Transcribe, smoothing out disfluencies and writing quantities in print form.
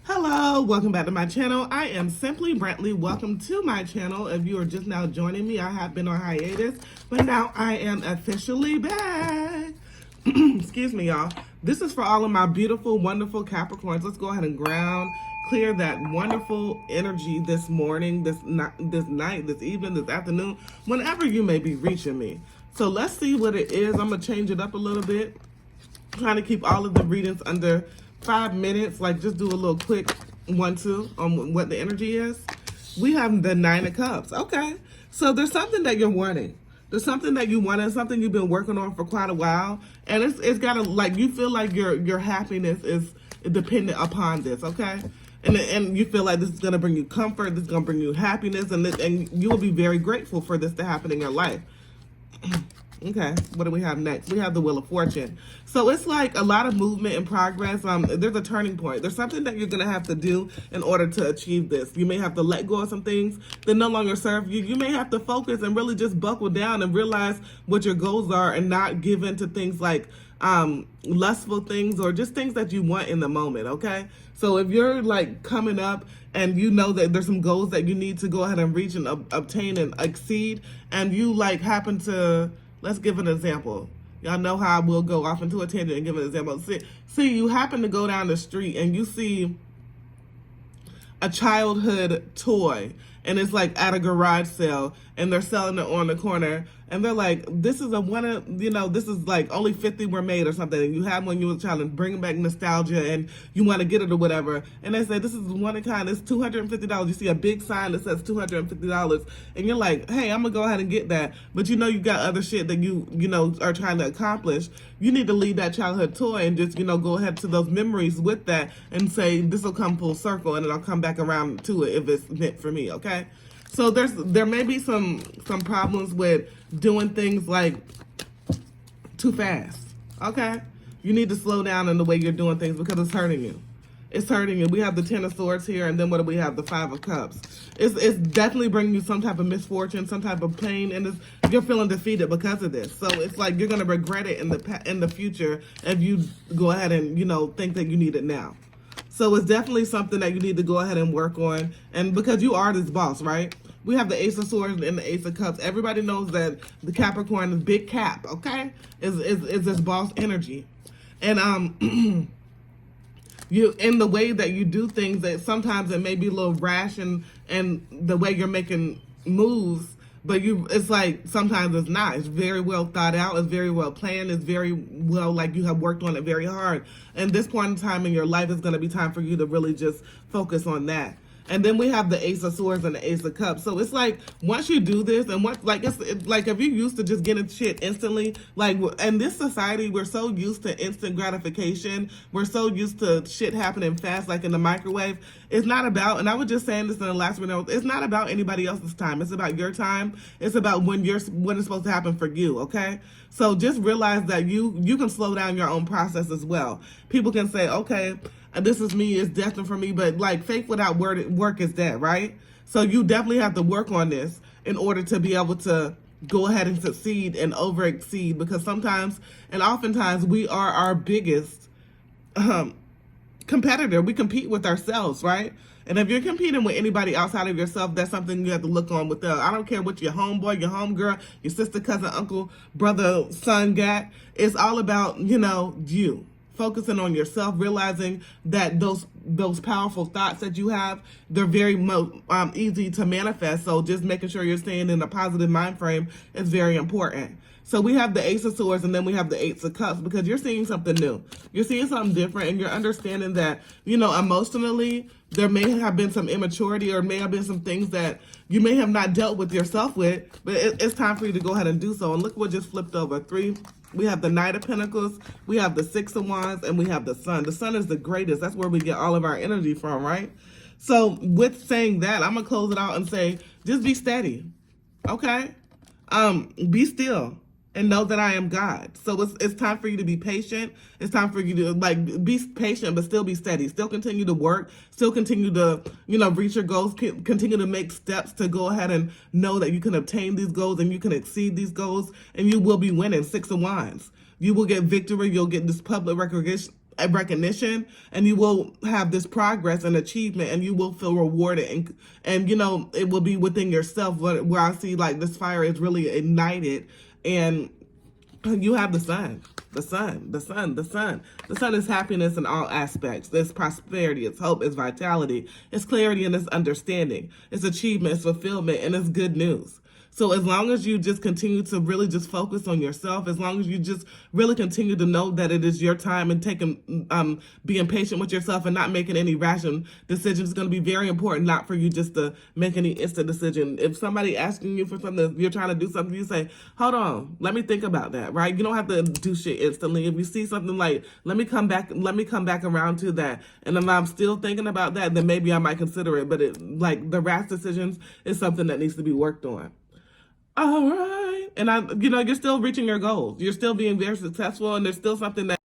Hello, welcome back to my channel. I am Simply Brantley. Welcome to my channel. If you are just now joining me, I have been on hiatus, but now I am officially back. Excuse me, y'all. This is for all of my beautiful, wonderful Capricorns. Let's go ahead and ground, clear that wonderful energy this morning, this night, this evening, this afternoon, whenever you may be reaching me. So let's see what it is. I'm going to change it up a little bit. Trying to keep all of the readings under 5 minutes, like just do a little quick 1-2 on what the energy is. We have the Nine of Cups. Okay, so there's something that you're wanting. There's something that you want, and something you've been working on for quite a while, and it's gotta, like, you feel like your happiness is dependent upon this. Okay, and you feel like this is gonna bring you comfort, this is gonna bring you happiness, and you will be very grateful for this to happen in your life. Okay, what do we have next? We have the Wheel of Fortune. So it's like a lot of movement and progress. There's a turning point. There's something that you're going to have to do in order to achieve this. You may have to let go of some things that no longer serve you. You may have to focus and really just buckle down and realize what your goals are and not give in to things like lustful things or just things that you want in the moment, okay? So if you're like coming up and you know that there's some goals that you need to go ahead and reach and obtain and exceed, and you like happen to... Let's give an example. Y'all know how I will go off into a tangent and give an example. See, you happen to go down the street and you see a childhood toy, and it's like at a garage sale, and they're selling it on the corner, and they're like, this is this is like only 50 were made or something, and you had when you were a child, and bringing back nostalgia, and you want to get it or whatever, and they say, this is one of a kind, it's $250. You see a big sign that says $250, and you're like, hey, I'm gonna go ahead and get that, but you got other shit that you are trying to accomplish. You need to leave that childhood toy and just, go ahead to those memories with that and say, this will come full circle, and then I'll come back around to it if it's meant for me, okay? So there may be some problems with doing things like too fast, okay? You need to slow down in the way you're doing things because it's hurting you. It's hurting you. We have the Ten of Swords here, and then what do we have? The Five of Cups. It's definitely bringing you some type of misfortune, some type of pain, and you're feeling defeated because of this. So it's like you're gonna regret it in the future if you go ahead and think that you need it now. So it's definitely something that you need to go ahead and work on, and because you are this boss, right? We have the Ace of Swords and the Ace of Cups. Everybody knows that the Capricorn is Big Cap, okay? Is this boss energy, and you, in the way that you do things, that sometimes it may be a little rash and the way you're making moves, but it's like sometimes it's not. It's very well thought out. It's very well planned. It's very well, like, you have worked on it very hard. And this point in time in your life is going to be time for you to really just focus on that. And then we have the Ace of Swords and the Ace of Cups. So it's like, once you do this, and it's like if you're used to just getting shit instantly, like in this society, we're so used to instant gratification. We're so used to shit happening fast, like in the microwave. It's not about, and I was just saying this in the last video, it's not about anybody else's time. It's about your time. It's about when it's supposed to happen for you, okay? So just realize that you can slow down your own process as well. People can say, okay, this is me, it's destined for me, but like faith without work is dead, right? So you definitely have to work on this in order to be able to go ahead and succeed and over exceed, because sometimes and oftentimes we are our biggest competitor. We compete with ourselves, right? And if you're competing with anybody outside of yourself, that's something you have to look on with them. I don't care what your homeboy, your homegirl, your sister, cousin, uncle, brother, son got. It's all about, you. Focusing on yourself, realizing that those powerful thoughts that you have, they're very easy to manifest. So just making sure you're staying in a positive mind frame is very important. So we have the Ace of Swords, and then we have the Ace of Cups, because you're seeing something new. You're seeing something different, and you're understanding that, emotionally, there may have been some immaturity, or may have been some things that you may have not dealt with yourself with, but it's time for you to go ahead and do so. And look what just flipped over. We have the Knight of Pentacles, we have the Six of Wands, and we have the Sun. The Sun is the greatest. That's where we get all of our energy from, right? So with saying that, I'm going to close it out and say, just be steady, okay? Be still and know that I am God. So it's time for you to be patient. It's time for you to be patient, but still be steady. Still continue to work. Still continue to, reach your goals. Continue to make steps to go ahead and know that you can obtain these goals and you can exceed these goals, and you will be winning. Six of Wands. You will get victory. You'll get this public recognition. recognition, and you will have this progress and achievement, and you will feel rewarded, and you know, it will be within yourself where I see like this fire is really ignited, and you have the sun. The sun is happiness in all aspects. It's prosperity, it's hope, it's vitality, it's clarity, and it's understanding. It's achievement, it's fulfillment, and it's good news. So as long as you just continue to really just focus on yourself, as long as you just really continue to know that it is your time and being patient with yourself and not making any rash decisions, is going to be very important, not for you just to make any instant decision. If somebody asking you for something, you're trying to do something, you say, hold on, let me think about that, right? You don't have to do shit instantly. If you see something like, let me come back around to that. And if I'm still thinking about that, then maybe I might consider it. But like the rash decisions is something that needs to be worked on. All right. And you're still reaching your goals. You're still being very successful, and there's still something that